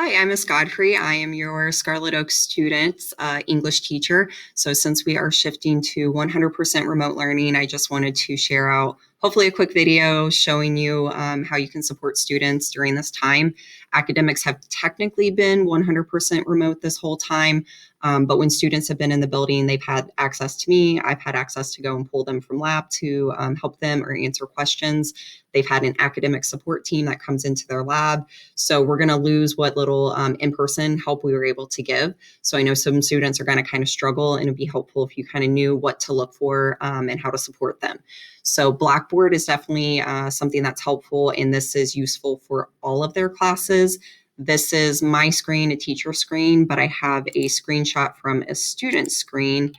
Hi, I'm Miss Godfrey. I am your Scarlet Oak student English teacher. So since we are shifting to 100% remote learning, I just wanted to share out hopefully a quick video showing you how you can support students during this time. Academics have technically been 100% remote this whole time, but when students have been in the building, they've had access to me. I've had access to go and pull them from lab to help them or answer questions. They've had an academic support team that comes into their lab. So we're going to lose what little in-person help we were able to give. So I know some students are going to kind of struggle, and it'd be helpful if you kind of knew what to look for and how to support them. So Blackboard is definitely something that's helpful, and this is useful for all of their classes. This is my screen, a teacher screen, but I have a screenshot from a student screen,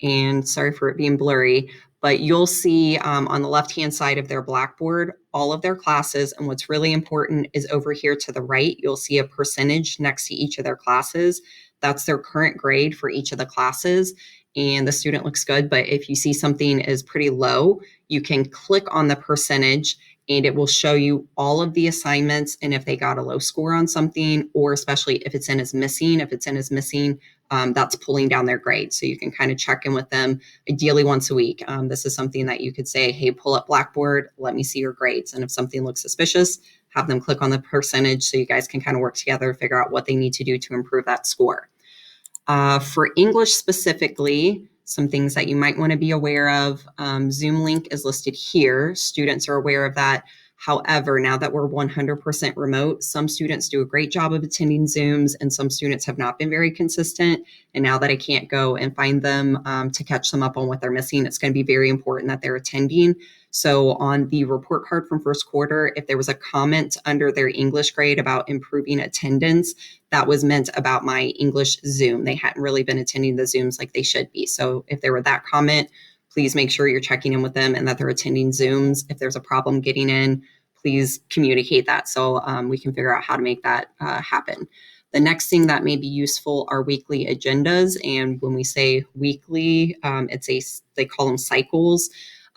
and sorry for it being blurry, but you'll see on the left-hand side of their Blackboard, all of their classes. And what's really important is over here to the right, you'll see a percentage next to each of their classes. That's their current grade for each of the classes. And the student looks good, but if you see something is pretty low, you can click on the percentage and it will show you all of the assignments and if they got a low score on something, or especially if it's in as missing, that's pulling down their grade. So you can kind of check in with them ideally once a week. This is something that you could say, hey, pull up Blackboard, let me see your grades. And if something looks suspicious, have them click on the percentage so you guys can kind of work together, figure out what they need to do to improve that score. For English specifically, some things that you might want to be aware of. Zoom link is listed here. Students are aware of that. However, now that we're 100% remote, some students do a great job of attending Zooms and some students have not been very consistent. And now that I can't go and find them to catch them up on what they're missing, it's going to be very important that they're attending. So on the report card from first quarter, if there was a comment under their English grade about improving attendance, that was meant about my English Zoom. They hadn't really been attending the Zooms like they should be. So if there were that comment, please make sure you're checking in with them and that they're attending Zooms. If there's a problem getting in, please communicate that so we can figure out how to make that happen. The next thing that may be useful are weekly agendas. And when we say weekly, they call them cycles.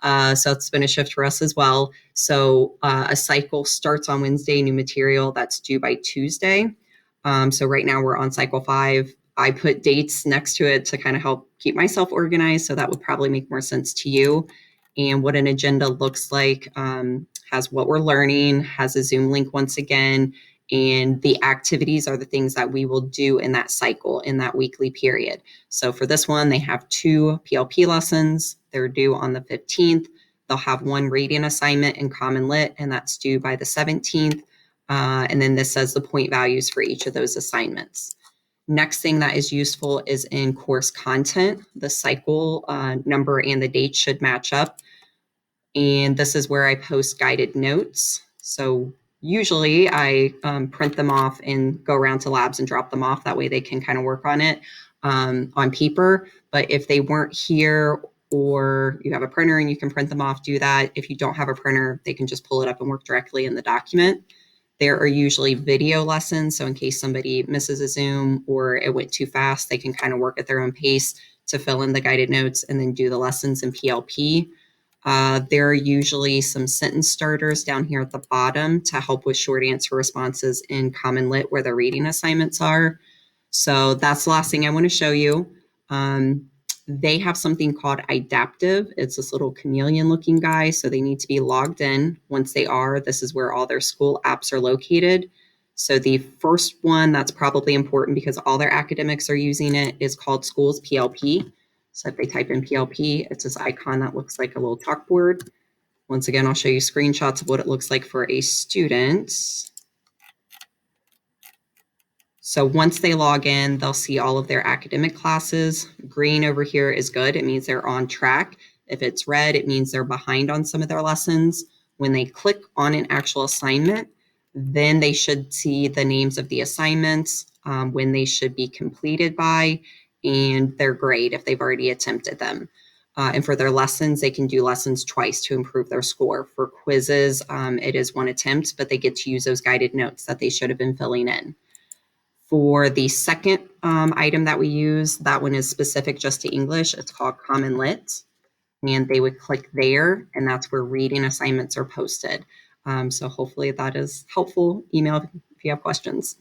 So it's been a shift for us as well. So a cycle starts on Wednesday, new material that's due by Tuesday. So right now we're on cycle 5. I put dates next to it to kind of help keep myself organized. So that would probably make more sense to you. And what an agenda looks like has what we're learning, has a Zoom link once again, and the activities are the things that we will do in that cycle, in that weekly period. So for this one, they have 2 PLP lessons. They're due on the 15th. They'll have 1 reading assignment in Common Lit, and that's due by the 17th. And then this says the point values for each of those assignments. Next thing that is useful is in course content. The cycle number and the date should match up. And this is where I post guided notes. So usually I print them off and go around to labs and drop them off. That way they can kind of work on it on paper. But if they weren't here or you have a printer and you can print them off, do that. If you don't have a printer, they can just pull it up and work directly in the document. There are usually video lessons. So in case somebody misses a Zoom or it went too fast, they can kind of work at their own pace to fill in the guided notes and then do the lessons in PLP. There are usually some sentence starters down here at the bottom to help with short answer responses in Common Lit where the reading assignments are. So that's the last thing I want to show you. They have something called Adaptive. It's this little chameleon looking guy. So they need to be logged in. Once they are, this is where all their school apps are located. So the first one that's probably important because all their academics are using it is called Schools PLP. So if they type in PLP, it's this icon that looks like a little chalkboard. Once again, I'll show you screenshots of what it looks like for a student. So once they log in, they'll see all of their academic classes. Green over here is good. It means they're on track. If it's red, it means they're behind on some of their lessons. When they click on an actual assignment, then they should see the names of the assignments, when they should be completed by, and their grade if they've already attempted them. And for their lessons, they can do lessons twice to improve their score. For quizzes, it is 1 attempt, but they get to use those guided notes that they should have been filling in. For the second item that we use, that one is specific just to English. It's called Common Lit. And they would click there, and that's where reading assignments are posted. So hopefully that is helpful. Email if you have questions.